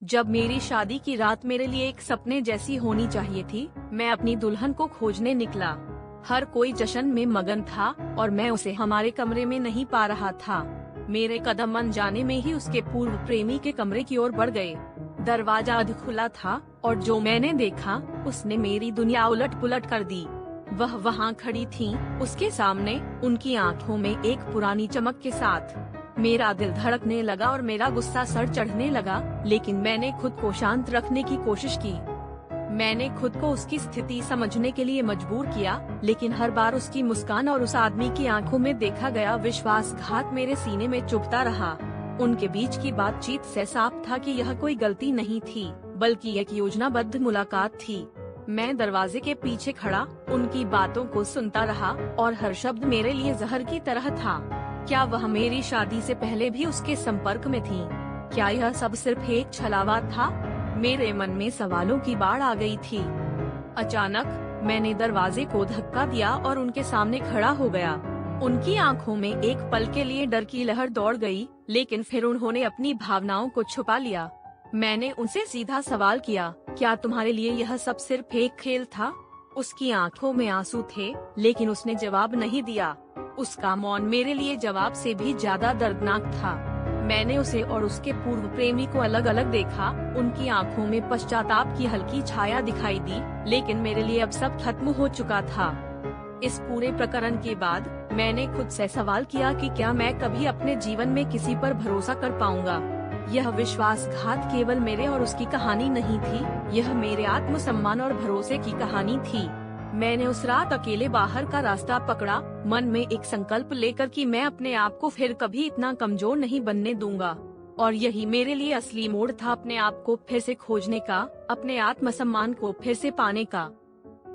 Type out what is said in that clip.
जब मेरी शादी की रात मेरे लिए एक सपने जैसी होनी चाहिए थी, मैं अपनी दुल्हन को खोजने निकला। हर कोई जश्न में मगन था और मैं उसे हमारे कमरे में नहीं पा रहा था। मेरे कदम अनजाने में ही उसके पूर्व प्रेमी के कमरे की ओर बढ़ गए। दरवाजा अध खुला था और जो मैंने देखा उसने मेरी दुनिया उलट पुलट कर दी। वह वहाँ खड़ी थी, उसके सामने, उनकी आंखों में एक पुरानी चमक के साथ। मेरा दिल धड़कने लगा और मेरा गुस्सा सर चढ़ने लगा, लेकिन मैंने खुद को शांत रखने की कोशिश की। मैंने खुद को उसकी स्थिति समझने के लिए मजबूर किया, लेकिन हर बार उसकी मुस्कान और उस आदमी की आंखों में देखा गया विश्वासघात मेरे सीने में चुभता रहा। उनके बीच की बातचीत से साफ था कि यह कोई गलती नहीं थी, बल्कि एक योजनाबद्ध मुलाकात थी। मैं दरवाजे के पीछे खड़ा उनकी बातों को सुनता रहा और हर शब्द मेरे लिए जहर की तरह था। क्या वह मेरी शादी से पहले भी उसके संपर्क में थी? क्या यह सब सिर्फ एक छलावा था? मेरे मन में सवालों की बाढ़ आ गई थी। अचानक मैंने दरवाजे को धक्का दिया और उनके सामने खड़ा हो गया। उनकी आंखों में एक पल के लिए डर की लहर दौड़ गई, लेकिन फिर उन्होंने अपनी भावनाओं को छुपा लिया। मैंने उनसे सीधा सवाल किया, क्या तुम्हारे लिए यह सब सिर्फ एक खेल था? उसकी आंखों में आंसू थे, लेकिन उसने जवाब नहीं दिया। उसका मौन मेरे लिए जवाब से भी ज्यादा दर्दनाक था। मैंने उसे और उसके पूर्व प्रेमी को अलग अलग देखा। उनकी आंखों में पश्चाताप की हल्की छाया दिखाई दी, लेकिन मेरे लिए अब सब खत्म हो चुका था। इस पूरे प्रकरण के बाद मैंने खुद से सवाल किया कि क्या मैं कभी अपने जीवन में किसी पर भरोसा कर पाऊंगा? यह विश्वासघात केवल मेरे और उसकी कहानी नहीं थी, यह मेरे आत्मसम्मान और भरोसे की कहानी थी। मैंने उस रात अकेले बाहर का रास्ता पकड़ा, मन में एक संकल्प लेकर कि मैं अपने आप को फिर कभी इतना कमजोर नहीं बनने दूंगा। और यही मेरे लिए असली मोड़ था, अपने आप को फिर से खोजने का, अपने आत्मसम्मान को फिर से पाने का।